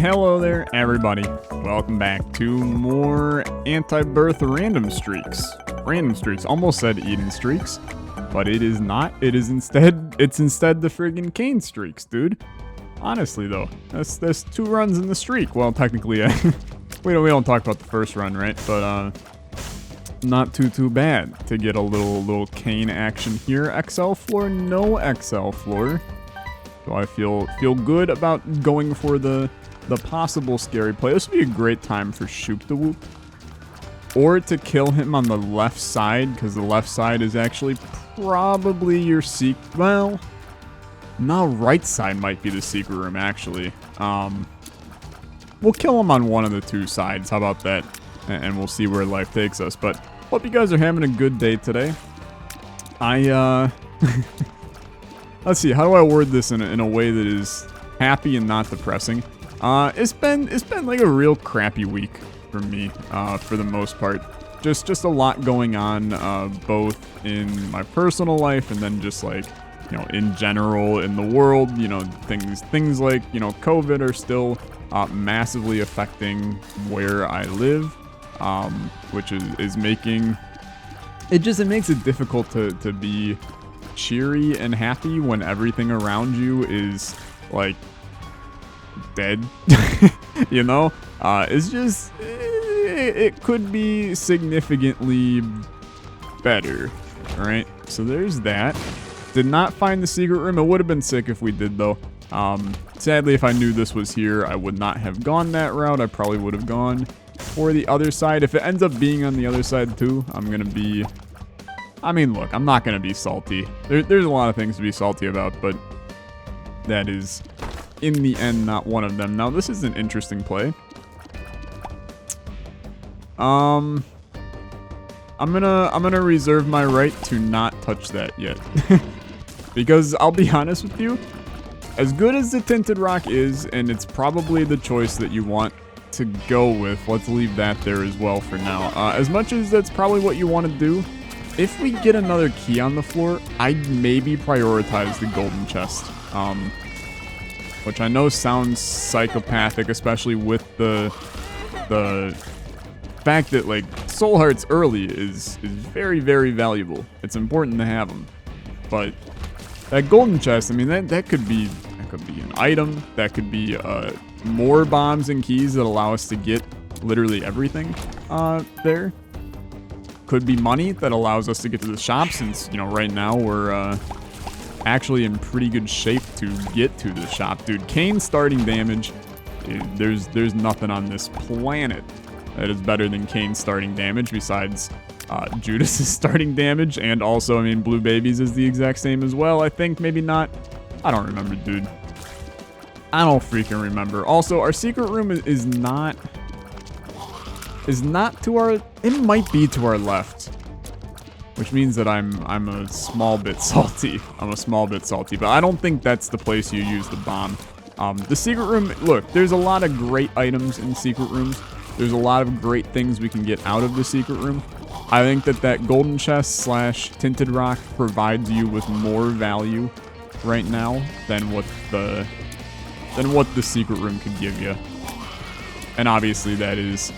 Hello there, everybody. Welcome back to more Antibirth Random Streaks. Random Streaks. Almost said Eden Streaks, but it is not. It's instead the friggin' Kane Streaks, dude. Honestly, though, that's 2 runs in the streak. Well, technically, we don't talk about the first run, right? But not too bad to get a little Kane action here. XL floor, no XL floor. So I feel good about going for the possible scary play. This would be a great time for Shoop the Whoop. Or to kill him on the left side, because the left side is actually probably your secret. Well, no, right side might be the secret room, actually. We'll kill him on one of the 2 sides. How about that? And we'll see where life takes us. But hope you guys are having a good day today. Let's see, how do I word this in a way that is happy and not depressing? It's been like a real crappy week for me, for the most part. Just a lot going on, both in my personal life and then just like, you know, in general in the world. You know, things like, you know, COVID are still massively affecting where I live, which is making it makes it difficult to be cheery and happy when everything around you is like dead. You know, it's just it could be significantly better, right? So there's that. Did not find the secret room. It would have been sick if we did, though. Sadly, if I knew this was here, I would not have gone that route. I probably would have gone for the other side. If it ends up being on the other side too, I'm gonna be, I mean, look, I'm not gonna be salty. There's a lot of things to be salty about, but that is, in the end, not one of them. Now, this is an interesting play. I'm gonna reserve my right to not touch that yet. Because I'll be honest with you, as good as the Tinted Rock is, and it's probably the choice that you want to go with, let's leave that there as well for now. As much as that's probably what you want to do, if we get another key on the floor, I'd maybe prioritize the golden chest. Which I know sounds psychopathic, especially with the fact that, like, soul hearts early is very, very valuable. It's important to have them. But that golden chest, I mean, that could be an item. That could be more bombs and keys that allow us to get literally everything there. Could be money that allows us to get to the shop, since, you know, right now we're actually in pretty good shape to get to the shop. Dude, Kane's starting damage, there's nothing on this planet that is better than Kane's starting damage, besides Judas's starting damage. And also, I mean, Blue Baby's is the exact same as well. I think, maybe not. I don't remember, dude. I don't freaking remember. Also, our secret room is not to our, it might be to our left, which means that I'm a small bit salty. But I don't think that's the place you use the bomb. The secret room, look, there's a lot of great items in secret rooms. There's a lot of great things we can get out of the secret room. I think that golden chest / tinted rock provides you with more value right now than what the secret room could give you. And obviously that is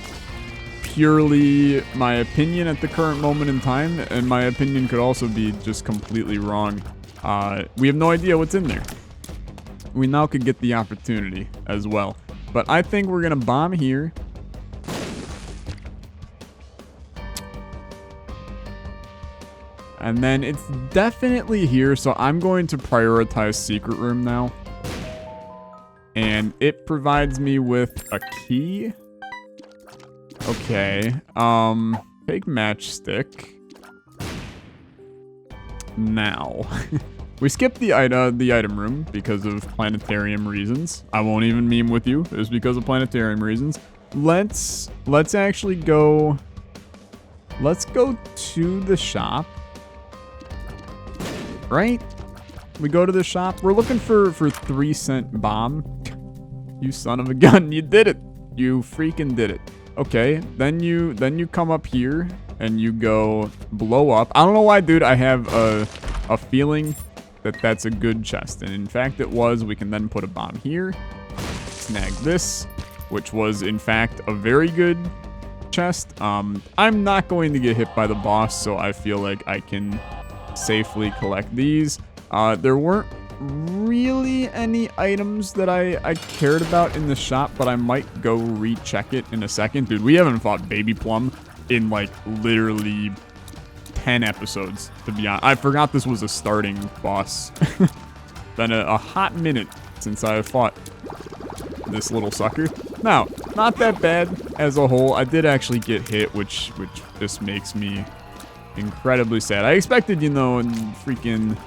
purely my opinion at the current moment in time, and my opinion could also be just completely wrong. We have no idea what's in there. We now could get the opportunity as well. But I think we're gonna bomb here. And then it's definitely here, so I'm going to prioritize secret room now. And it provides me with a key. Okay, take matchstick. Now, we skipped the item room because of planetarium reasons. I won't even meme with you. It was because of planetarium reasons. Let's actually go. Let's go to the shop. Right? We go to the shop. We're looking for 3-cent bomb. You son of a gun! You did it. You freaking did it. Okay, then you come up here and you go blow up. I don't know why, dude. I have a feeling that that's a good chest, and in fact it was. We can then put a bomb here, snag this, which was in fact a very good chest. I'm not going to get hit by the boss, so I feel like I can safely collect these. There weren't really any items that I cared about in the shop, but I might go recheck it in a second. Dude, we haven't fought Baby Plum in like literally 10 episodes, to be honest. I forgot this was a starting boss. Been a hot minute since I fought this little sucker. Now, not that bad as a whole. I did actually get hit, which just makes me incredibly sad. I expected, you know, freaking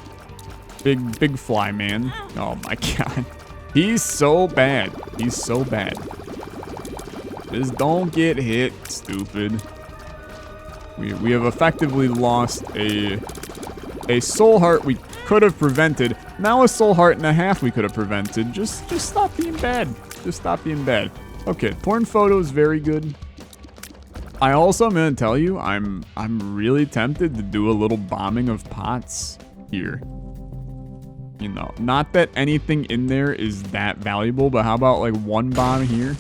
big fly man. Oh my god. He's so bad. He's so bad. Just don't get hit, stupid. We have effectively lost a soul heart we could have prevented. Now a soul heart and a half we could have prevented. Just stop being bad. Just stop being bad. Okay, porn photo is very good. I also am gonna tell you, I'm really tempted to do a little bombing of pots here. You know, not that anything in there is that valuable, but how about like one bomb here?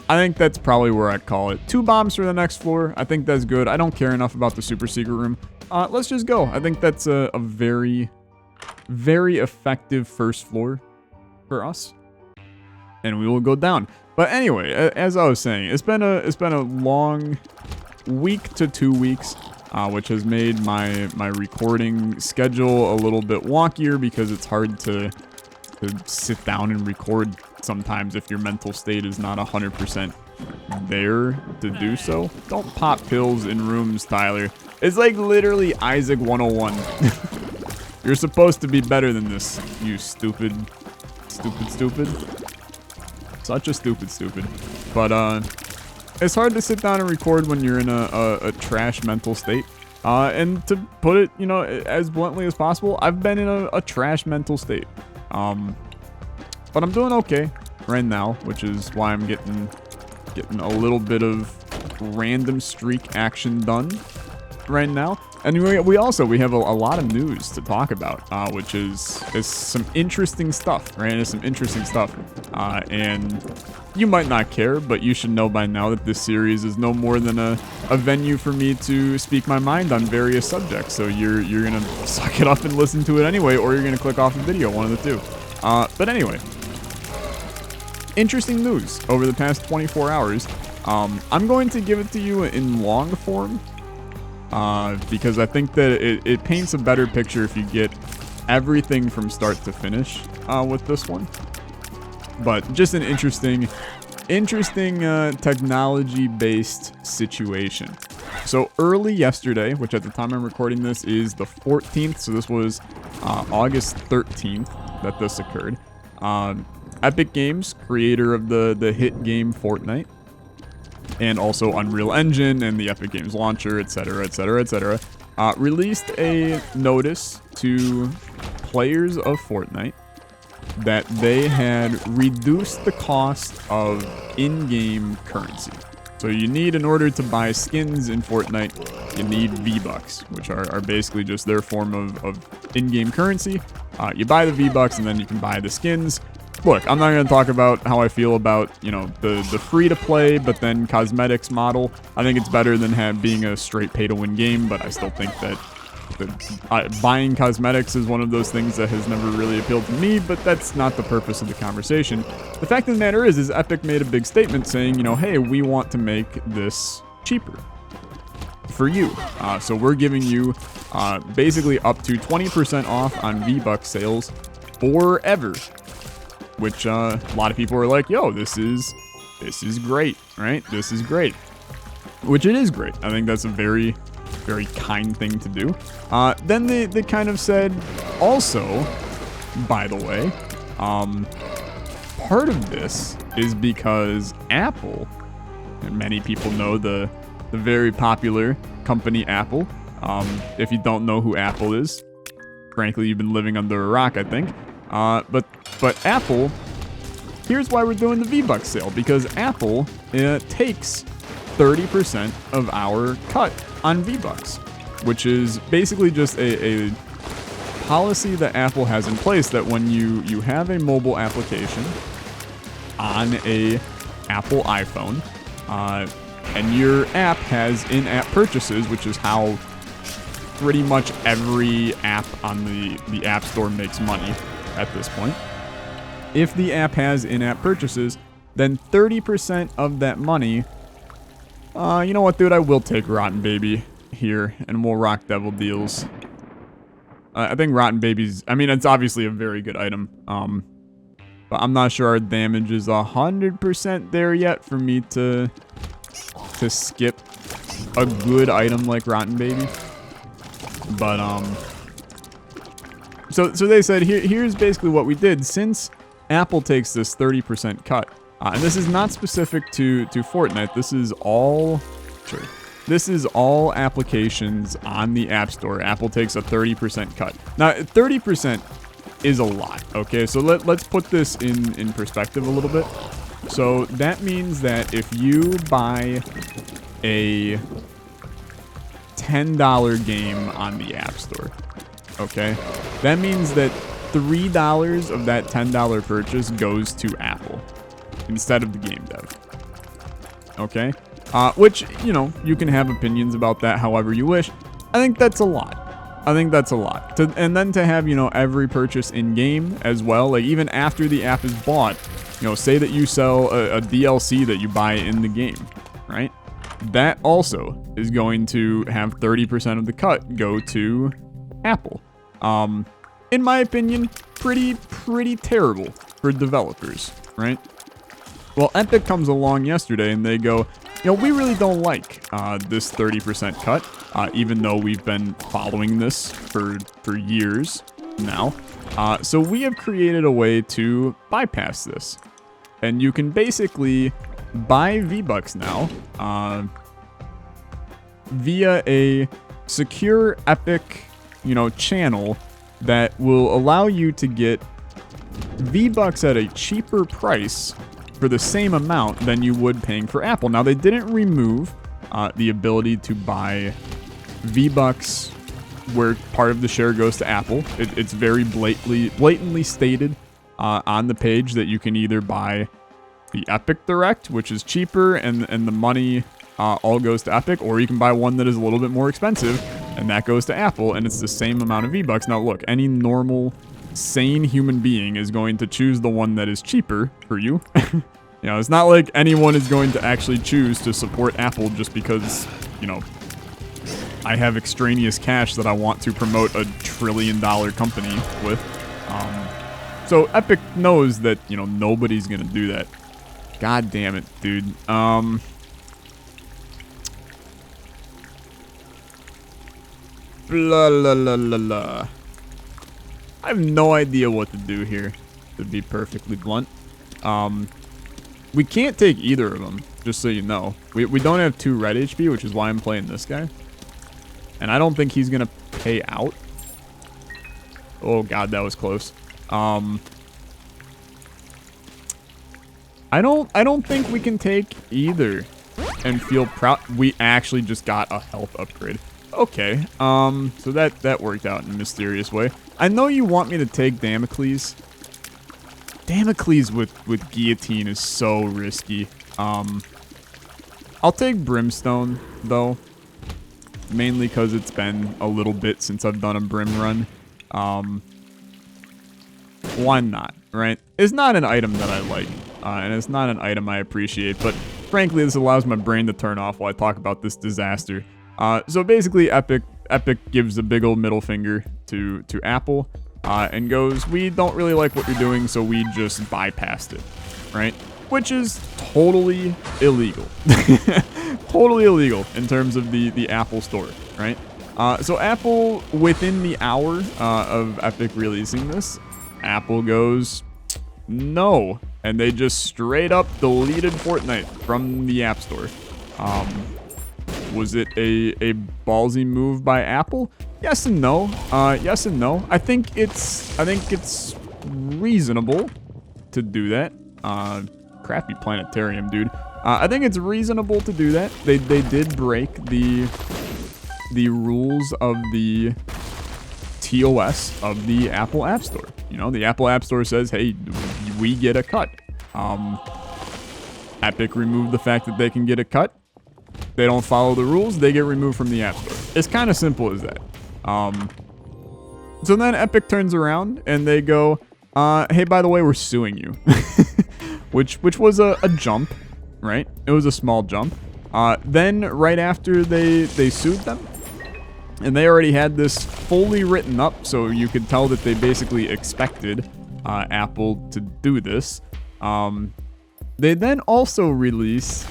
I think that's probably where I'd call it. 2 bombs for the next floor. I think that's good. I don't care enough about the super secret room. Let's just go. I think that's a very, very effective first floor for us. And we will go down. But anyway, as I was saying, it's been a long week to 2 weeks, which has made my recording schedule a little bit wonkier because it's hard to sit down and record sometimes if your mental state is not 100% there to do so. Don't pop pills in rooms, Tyler. It's like literally Isaac 101. You're supposed to be better than this, you stupid. Such a stupid. But it's hard to sit down and record when you're in a trash mental state. And to put it, you know, as bluntly as possible, I've been in a trash mental state. But I'm doing okay right now, which is why I'm getting a little bit of random streak action done right now. And we have a lot of news to talk about, which is some interesting stuff, right? It's some interesting stuff. And you might not care, but you should know by now that this series is no more than a venue for me to speak my mind on various subjects. So you're gonna suck it up and listen to it anyway, or you're gonna click off the video, one of the two. But anyway, interesting news over the past 24 hours. I'm going to give it to you in long form. Because I think that it paints a better picture if you get everything from start to finish with this one. But just an interesting technology-based situation. So early yesterday, which at the time I'm recording this is the 14th, so this was August 13th that this occurred. Epic Games, creator of the hit game Fortnite, and also Unreal Engine and the Epic Games launcher, etc., released a notice to players of Fortnite that they had reduced the cost of in-game currency. So you need, in order to buy skins in Fortnite, you need V-Bucks, which are basically just their form of in-game currency. You buy the V-Bucks and then you can buy the skins. Look, I'm not going to talk about how I feel about, you know, the free-to-play, but then cosmetics model. I think it's better than being a straight pay-to-win game, but I still think that buying cosmetics is one of those things that has never really appealed to me, but that's not the purpose of the conversation. The fact of the matter is Epic made a big statement saying, you know, hey, we want to make this cheaper for you. So we're giving you basically up to 20% off on V-Bucks sales forever. Which a lot of people are like, yo, this is great, right? This is great. Which it is great. I think that's a very, very kind thing to do. Then they kind of said, also, by the way, part of this is because Apple, and many people know the very popular company Apple. If you don't know who Apple is, frankly, you've been living under a rock, I think. But Apple, here's why we're doing the V-Bucks sale, because Apple takes 30% of our cut on V-Bucks, which is basically just a policy that Apple has in place that when you have a mobile application on a Apple iPhone, and your app has in-app purchases, which is how pretty much every app on the App Store makes money at this point. If the app has in-app purchases, then 30% of that money, you know what, dude, I will take Rotten Baby here, and we'll rock Devil Deals. I think Rotten Baby's, I mean, it's obviously a very good item, but I'm not sure our damage is 100% there yet for me to skip a good item like Rotten Baby. But, so they said, here's basically what we did. Since Apple takes this 30% cut, and this is not specific to Fortnite, this is all, sure, this is all applications on the App Store. Apple takes a 30% cut. Now, 30% is a lot, okay? So let's put this in perspective a little bit. So that means that if you buy a $10 game on the App Store, okay? That means that $3 of that $10 purchase goes to Apple instead of the game dev, okay? Which, you know, you can have opinions about that however you wish. I think that's a lot. I think that's a lot. And then to have, you know, every purchase in-game as well, like even after the app is bought, you know, say that you sell a DLC that you buy in the game, right? That also is going to have 30% of the cut go to Apple. In my opinion, pretty terrible for developers, right? Well, Epic comes along yesterday and they go, you know, we really don't like this 30% cut, even though we've been following this for years now. So we have created a way to bypass this. And you can basically buy V-Bucks now via a secure Epic, you know, channel that will allow you to get V-Bucks at a cheaper price for the same amount than you would paying for Apple. Now, they didn't remove the ability to buy V-Bucks where part of the share goes to Apple. It's very blatantly stated on the page that you can either buy the Epic Direct, which is cheaper and the money all goes to Epic, or you can buy one that is a little bit more expensive and that goes to Apple and it's the same amount of V-Bucks. Now look, any normal, sane human being is going to choose the one that is cheaper for you. You know, it's not like anyone is going to actually choose to support Apple just because, you know, I have extraneous cash that I want to promote a $1 trillion company with. So Epic knows that, you know, nobody's gonna do that. God damn it, dude. Blah, la, la, la, la. I have no idea what to do here, to be perfectly blunt. We can't take either of them, just so you know. We don't have 2 red HP, which is why I'm playing this guy. And I don't think he's gonna pay out. Oh god, that was close. I don't think we can take either and feel proud. We actually just got a health upgrade. Okay, so that worked out in a mysterious way. I know you want me to take Damocles. Damocles with Guillotine is so risky. I'll take Brimstone, though. Mainly because it's been a little bit since I've done a Brim run. Why not, right? It's not an item that I like, and it's not an item I appreciate, but frankly, this allows my brain to turn off while I talk about this disaster. So basically, Epic gives a big old middle finger to Apple, and goes, we don't really like what you're doing, so we just bypassed it, right? Which is totally illegal. Totally illegal in terms of the Apple Store, right? So Apple, within the hour of Epic releasing this, Apple goes, no. And they just straight up deleted Fortnite from the App Store. Was it a ballsy move by Apple? Yes and no. Yes and no. I think it's reasonable to do that. Crappy planetarium, dude. I think it's reasonable to do that. They did break the rules of the TOS of the Apple App Store. You know, the Apple App Store says, hey, we get a cut. Epic removed the fact that they can get a cut. They don't follow the rules, they get removed from the App Store. It's kind of simple as that. So then Epic turns around and they go, hey, by the way, we're suing you. which was a jump, right? It was a small jump. Then right after they sued them, and they already had this fully written up, so you could tell that they basically expected Apple to do this. They then also release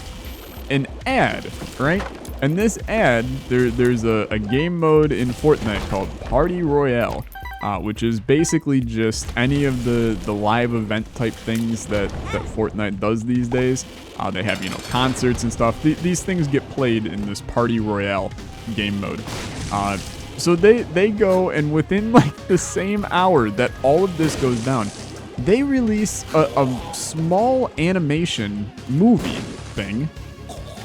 an ad, right? And this ad, there's a game mode in Fortnite called Party Royale, which is basically just any of the live event type things that Fortnite does these days. They have, concerts and stuff. These things get played in this Party Royale game mode. So they go, and within like the same hour that all of this goes down, they release a small animation movie thing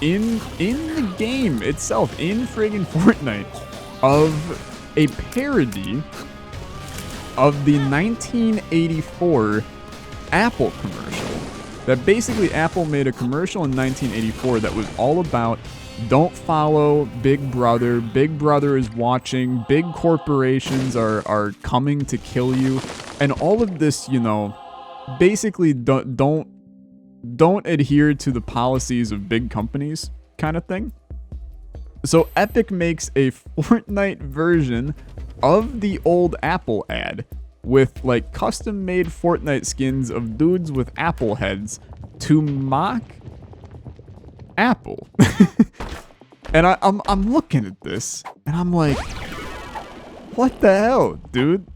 in the game itself, in friggin' Fortnite, of a parody of the 1984 Apple commercial. That basically Apple made a commercial in 1984 that was all about don't follow Big Brother. Big Brother is watching. Big corporations are coming to kill you. And all of this, basically don't adhere to the policies of big companies kind of thing. So Epic makes a Fortnite version of the old Apple ad with like custom made Fortnite skins of dudes with Apple heads to mock Apple. And I'm looking at this and I'm like, what the hell, dude?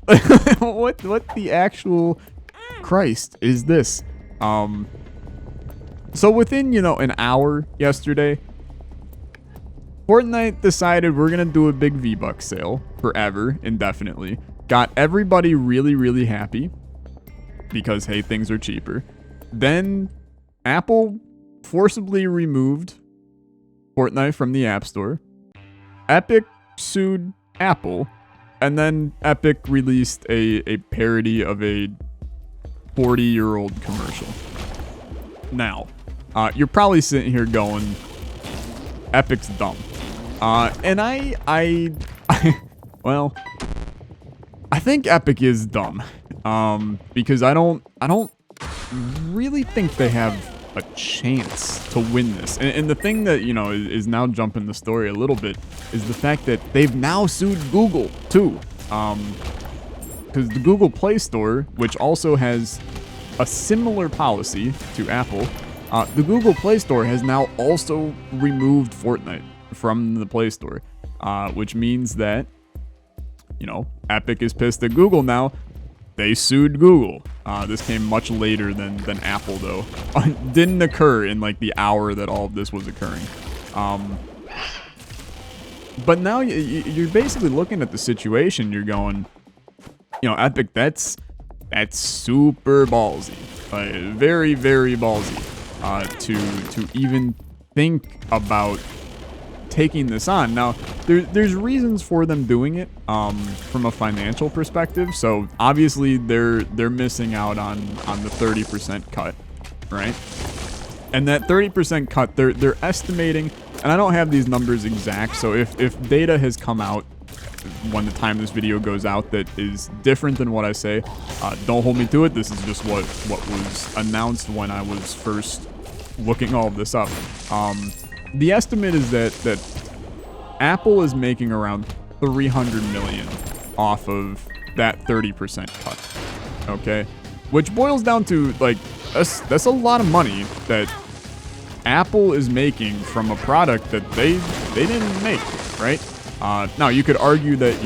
what the actual Christ is this? So within, an hour yesterday, Fortnite decided we're gonna do a big V-Bucks sale forever, indefinitely. Got everybody really, really happy because, hey, things are cheaper. Then Apple forcibly removed Fortnite from the App Store. Epic sued Apple, and then Epic released a parody of a 40-year-old commercial. Now, you're probably sitting here going, Epic's dumb. And I well, I think Epic is dumb. Because I don't really think they have a chance to win this. And the thing that, is now jumping the story a little bit is the fact that they've now sued Google too. Because the Google Play Store, which also has a similar policy to Apple, the Google Play Store has now also removed Fortnite from the Play Store, which means that, Epic is pissed at Google now. They sued Google. This came much later than Apple, though. Didn't occur in like the hour that all of this was occurring. But now you're basically looking at the situation. You're going, Epic, that's super ballsy, very, very ballsy, to even think about taking this on. Now, there's reasons for them doing it from a financial perspective. So obviously they're missing out on the 30% cut, right? And that 30% cut, they're estimating, and I don't have these numbers exact. So if data has come out when the time this video goes out that is different than what I say, don't hold me to it. This is just what was announced when I was first looking all of this up. The estimate is that Apple is making around $300 million off of that 30% cut. Okay, which boils down to like that's a lot of money that Apple is making from a product that they didn't make, right? Now you could argue that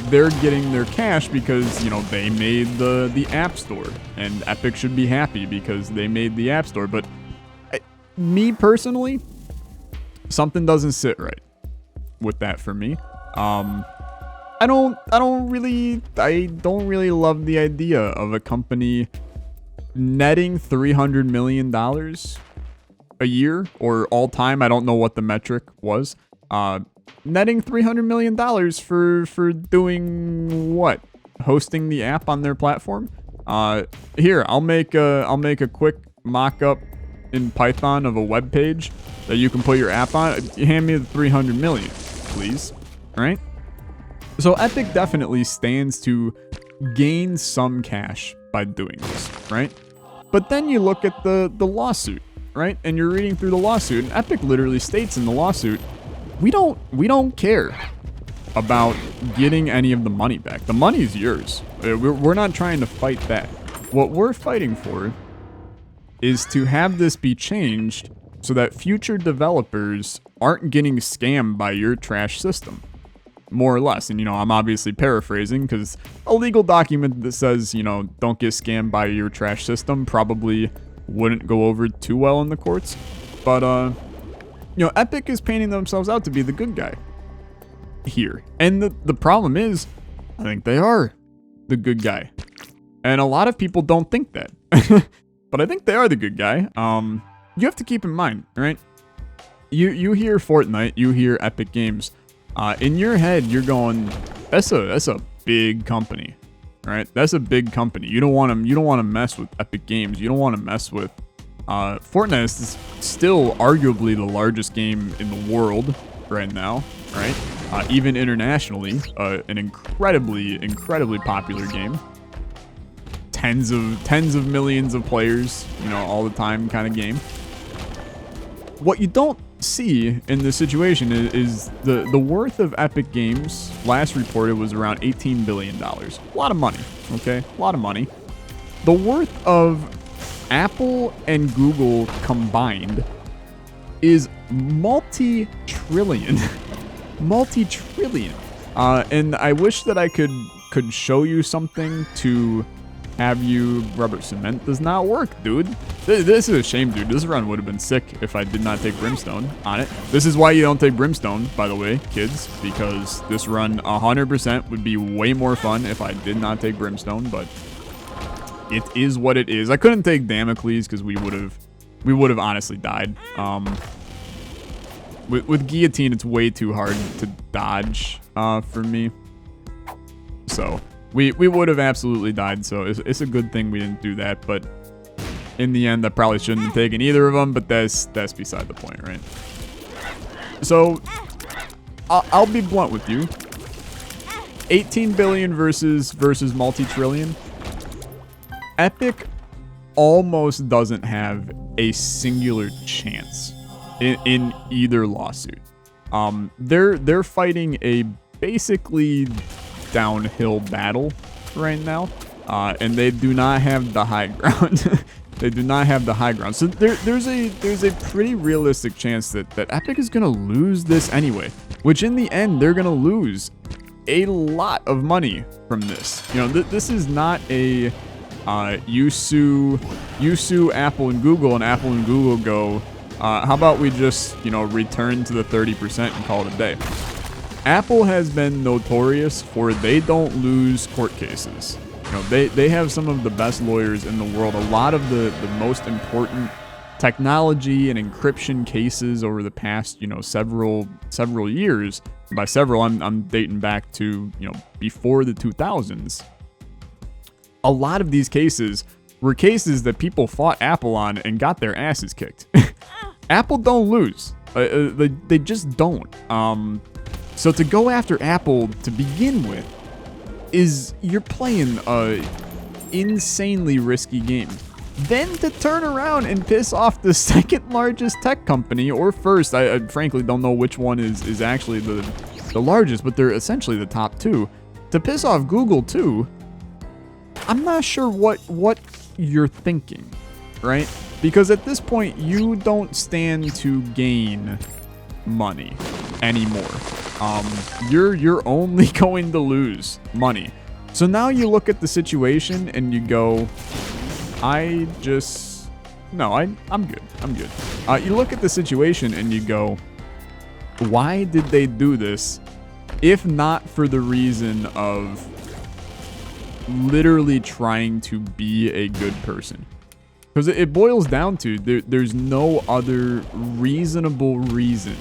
they're getting their cash because they made the App Store, and Epic should be happy because they made the App Store. But me personally, something doesn't sit right with that for me. I don't really love the idea of a company netting $300 million a year or all time. I don't know what the metric was. Netting $300 million for doing what? Hosting the app on their platform. Here, I'll make a quick mock-up in Python of a web page that you can put your app on, hand me the 300 million, please, right? So Epic definitely stands to gain some cash by doing this, right? But then you look at the lawsuit, right? And you're reading through the lawsuit, and Epic literally states in the lawsuit, we don't care about getting any of the money back. The money is yours. We're not trying to fight that. What we're fighting for is to have this be changed so that future developers aren't getting scammed by your trash system. More or less. And, I'm obviously paraphrasing because a legal document that says, don't get scammed by your trash system probably wouldn't go over too well in the courts. But, Epic is painting themselves out to be the good guy here. And the problem is, I think they are the good guy. And a lot of people don't think that. But I think they are the good guy. You have to keep in mind, right? You hear Fortnite, you hear Epic Games. In your head, you're going, that's a big company, right? That's a big company. You don't want to mess with Epic Games. You don't want to mess with Fortnite is still arguably the largest game in the world right now, right? Even internationally, an incredibly popular game. Tens of millions of players, all the time kind of game. What you don't see in this situation is the worth of Epic Games last reported was around $18 billion. A lot of money, okay? A lot of money. The worth of Apple and Google combined is multi-trillion. Multi-trillion. And I wish that I could show you something to have you rubber cement. Does not work, dude. This is a shame, dude. This run would have been sick if I did not take Brimstone on it. This is why you don't take Brimstone, by the way, kids, because this run 100% would be way more fun if I did not take Brimstone, but it is what it is. I couldn't take Damocles because we would have honestly died. With Guillotine, it's way too hard to dodge for me. So we would have absolutely died, so it's a good thing we didn't do that, but in the end, I probably shouldn't have taken either of them, but that's beside the point, right? So, I'll be blunt with you. 18 billion versus multi-trillion. Epic almost doesn't have a singular chance in either lawsuit. They're fighting a basically downhill battle right now, and they do not have the high ground. They do not have the high ground. So there's a pretty realistic chance that Epic is gonna lose this anyway, which in the end they're gonna lose a lot of money from this. This is not a you sue Apple and Google, and Apple and Google go, how about we just return to the 30% and call it a day. Apple has been notorious for they don't lose court cases. They have some of the best lawyers in the world. A lot of the most important technology and encryption cases over the past, several years. By several, I'm dating back to, before the 2000s. A lot of these cases were cases that people fought Apple on and got their asses kicked. Apple don't lose. They just don't. So to go after Apple to begin with is you're playing a insanely risky game. Then to turn around and piss off the second largest tech company, or first, I frankly don't know which one is actually the largest, but they're essentially the top two. To piss off Google too, I'm not sure what you're thinking, right? Because at this point, you don't stand to gain money anymore. You're only going to lose money. So now you look at the situation and you go, I'm good. You look at the situation and you go, why did they do this if not for the reason of literally trying to be a good person? Because it boils down to there's no other reasonable reason.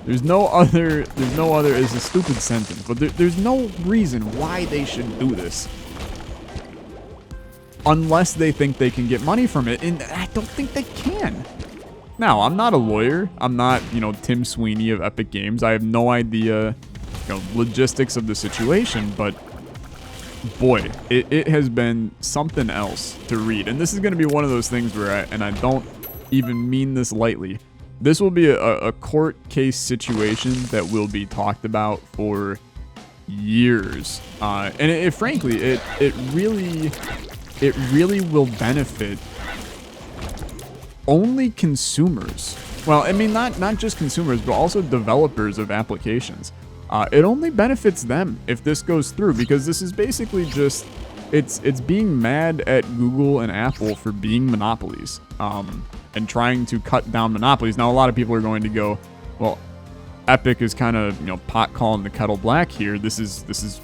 There's no other, it's a stupid sentence, but there's no reason why they should do this. unless they think they can get money from it, and I don't think they can. Now, I'm not a lawyer. I'm not, Tim Sweeney of Epic Games. I have no idea, logistics of the situation, but boy, it has been something else to read. And this is going to be one of those things where I don't even mean this lightly. This will be a court case situation that will be talked about for years. And frankly, it really will benefit only consumers. Well, I mean, not just consumers, but also developers of applications. It only benefits them if this goes through, because this is basically just, it's being mad at Google and Apple for being monopolies, and trying to cut down monopolies. Now, a lot of people are going to go, well, Epic is kind of, pot calling the kettle black here. This is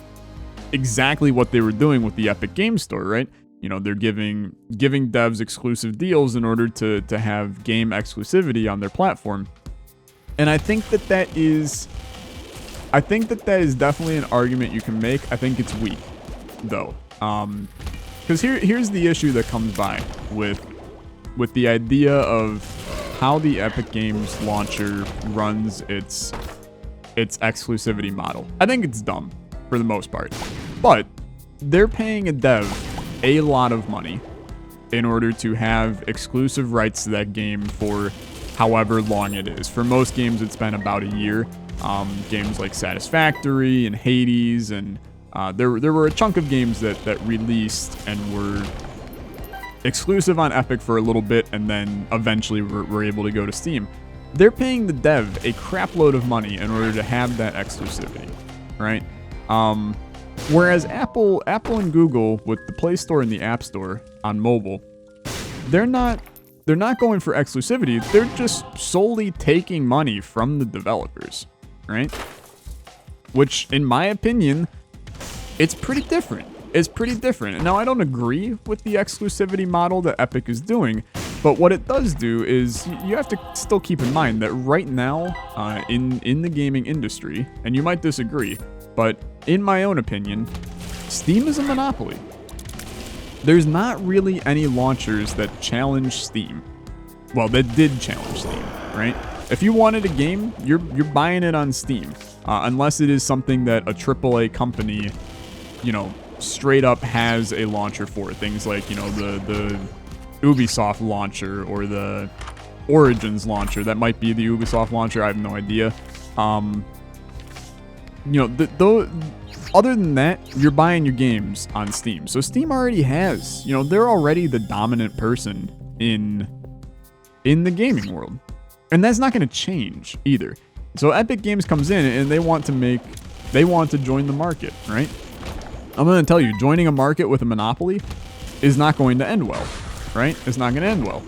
exactly what they were doing with the Epic Game Store, right? They're giving devs exclusive deals in order to have game exclusivity on their platform. And I think that is definitely an argument you can make. I think it's weak, though. Because here's the issue that comes by with the idea of how the Epic Games launcher runs its exclusivity model. I think it's dumb for the most part. But they're paying a dev a lot of money in order to have exclusive rights to that game for however long it is. For most games, it's been about a year. Games like Satisfactory and Hades, and there were a chunk of games that released and were exclusive on Epic for a little bit, and then eventually were able to go to Steam. They're paying the dev a crap load of money in order to have that exclusivity, right? Whereas Apple and Google, with the Play Store and the App Store on mobile, they're not going for exclusivity. They're just solely taking money from the developers, right? Which, in my opinion, it's pretty different. It's pretty different. Now, I don't agree with the exclusivity model that Epic is doing, but what it does do is you have to still keep in mind that right now, in the gaming industry, and you might disagree, but in my own opinion, Steam is a monopoly. There's not really any launchers that challenge Steam. Well, that did challenge Steam, right? If you wanted a game, you're buying it on Steam, unless it is something that a AAA company, straight up has a launcher for. Things like, the Ubisoft launcher or the Origins launcher. That might be the Ubisoft launcher. I have no idea. Other than that, you're buying your games on Steam. So Steam already has, they're already the dominant person in the gaming world. And that's not going to change either. So Epic Games comes in and they want to join the market, right? I'm going to tell you, joining a market with a monopoly is not going to end well, right? It's not going to end well.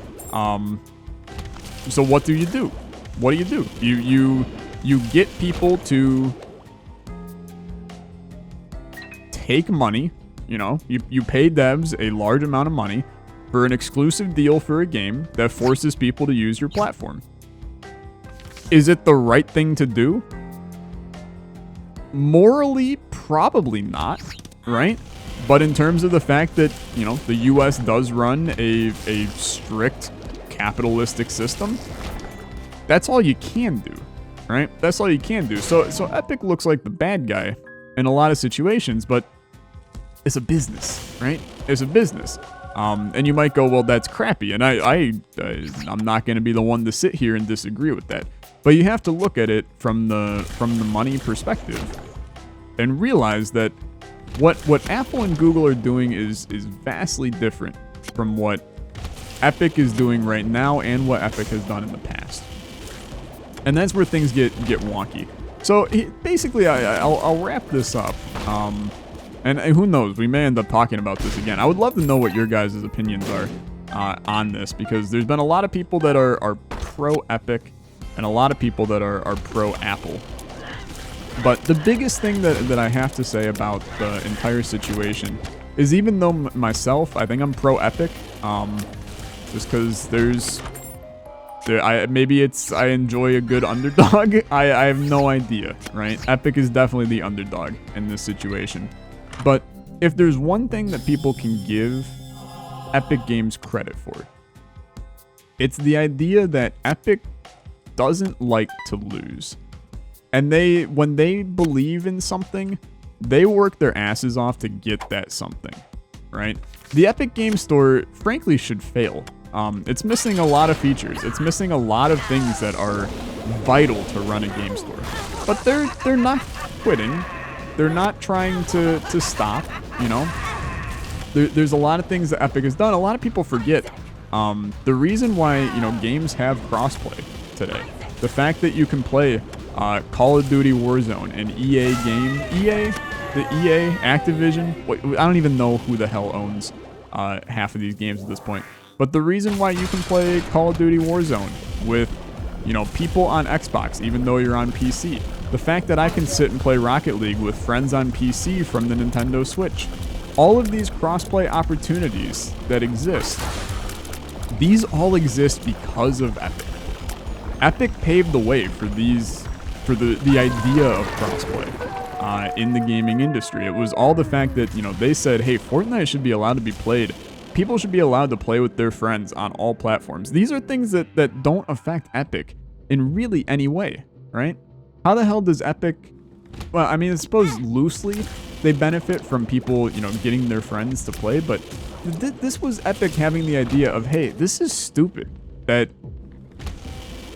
So what do? What do? You get people to take money, you pay devs a large amount of money for an exclusive deal for a game that forces people to use your platform. Is it the right thing to do? Morally, probably not, right? But in terms of the fact that, the US does run a strict capitalistic system, that's all you can do, right? That's all you can do. So Epic looks like the bad guy in a lot of situations, but it's a business, right? It's a business. And you might go, well, that's crappy. And I'm not going to be the one to sit here and disagree with that. But you have to look at it from the money perspective and realize that what Apple and Google are doing is vastly different from what Epic is doing right now and what Epic has done in the past. And that's where things get wonky. So basically, I'll wrap this up. And who knows, we may end up talking about this again. I would love to know what your guys' opinions are on this, because there's been a lot of people that are pro-Epic and a lot of people that are pro-Apple. But the biggest thing that I have to say about the entire situation is, even though myself, I think I'm pro-Epic, just because I enjoy a good underdog. I have no idea, right? Epic is definitely the underdog in this situation. But if there's one thing that people can give Epic Games credit for. It's the idea that Epic doesn't like to lose. And when they believe in something, they work their asses off to get that something, right? The Epic Games Store, frankly, should fail. It's missing a lot of features. It's missing a lot of things that are vital to run a game store. But they're not quitting. They're not trying to stop, you know? There's a lot of things that Epic has done. A lot of people forget. The reason why, you know, games have crossplay today. The fact that you can play Call of Duty Warzone, an EA game. The EA, Activision. Wait, I don't even know who the hell owns half of these games at this point. But the reason why you can play Call of Duty Warzone with, you know, people on Xbox, even though you're on PC. The fact that I can sit and play Rocket League with friends on PC from the Nintendo Switch. All of these crossplay opportunities that exist, these all exist because of Epic. Epic paved the way for the idea of crossplay in the gaming industry. It was all the fact that, you know, they said, hey, Fortnite should be allowed to be played. People should be allowed to play with their friends on all platforms. These are things that don't affect Epic in really any way, right? How the hell does Epic... Well, I mean, I suppose loosely they benefit from people, you know, getting their friends to play, but this was Epic having the idea of, hey, this is stupid that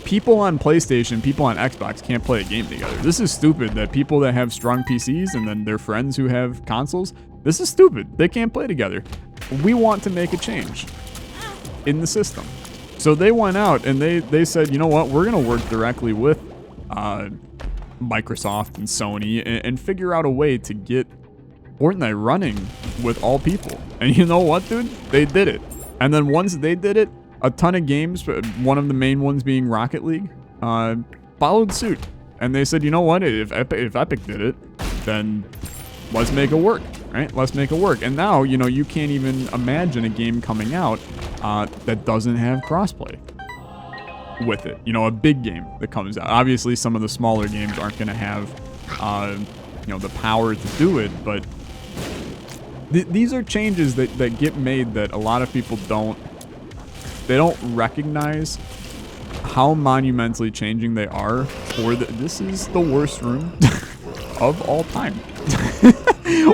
people on PlayStation, people on Xbox can't play a game together. This is stupid that people that have strong PCs and then their friends who have consoles, this is stupid. They can't play together. We want to make a change in the system. So they went out and they said, you know what, we're going to work directly with Microsoft and Sony and figure out a way to get Fortnite running with all people. And you know what, dude? They did it. And then once they did it, a ton of games, one of the main ones being Rocket League, followed suit. And they said, you know what, if Epic did it, then let's make it work, right? Let's make it work. And now, you know, you can't even imagine a game coming out that doesn't have crossplay with it. You know, a big game that comes out. Obviously, some of the smaller games aren't going to have, you know, the power to do it, but these are changes that get made that a lot of people don't recognize how monumentally changing they are. This is the worst room of all time.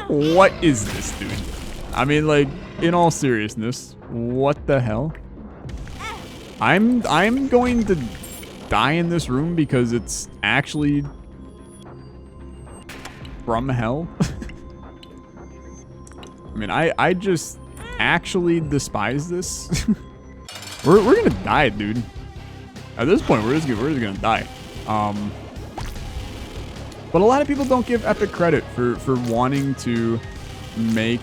What is this, dude? I mean, like, in all seriousness, what the hell? I'm going to die in this room because it's actually from hell. I mean, I just actually despise this. We're gonna die, dude. At this point, we're just gonna die. But a lot of people don't give Epic credit for wanting to make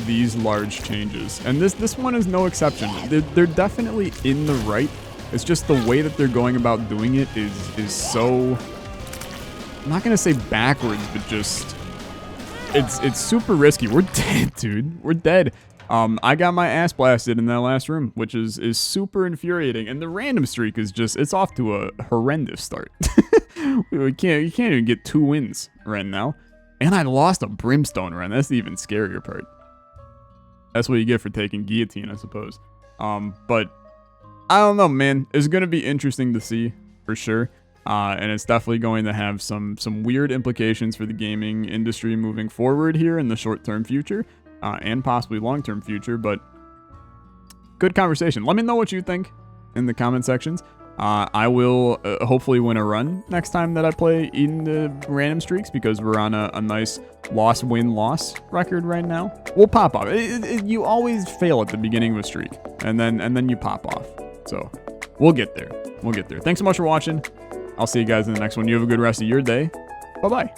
these large changes, and this one is no exception. They're definitely in the right. It's just the way that they're going about doing it is so, I'm not gonna say backwards, but just it's super risky. We're dead, dude. We're dead. I got my ass blasted in that last room, which is super infuriating. And the random streak is just, it's off to a horrendous start. You can't even get 2 wins right now. And I lost a Brimstone run. That's the even scarier part. That's what you get for taking Guillotine, I suppose. But I don't know, man. It's going to be interesting to see for sure. And it's definitely going to have some weird implications for the gaming industry moving forward here in the short-term future. And possibly long-term future, but good conversation. Let me know what you think in the comment sections. I will hopefully win a run next time that I play in the random streaks because we're on a nice loss-win-loss record right now. We'll pop off. You always fail at the beginning of a streak, and then you pop off. So we'll get there. We'll get there. Thanks so much for watching. I'll see you guys in the next one. You have a good rest of your day. Bye-bye.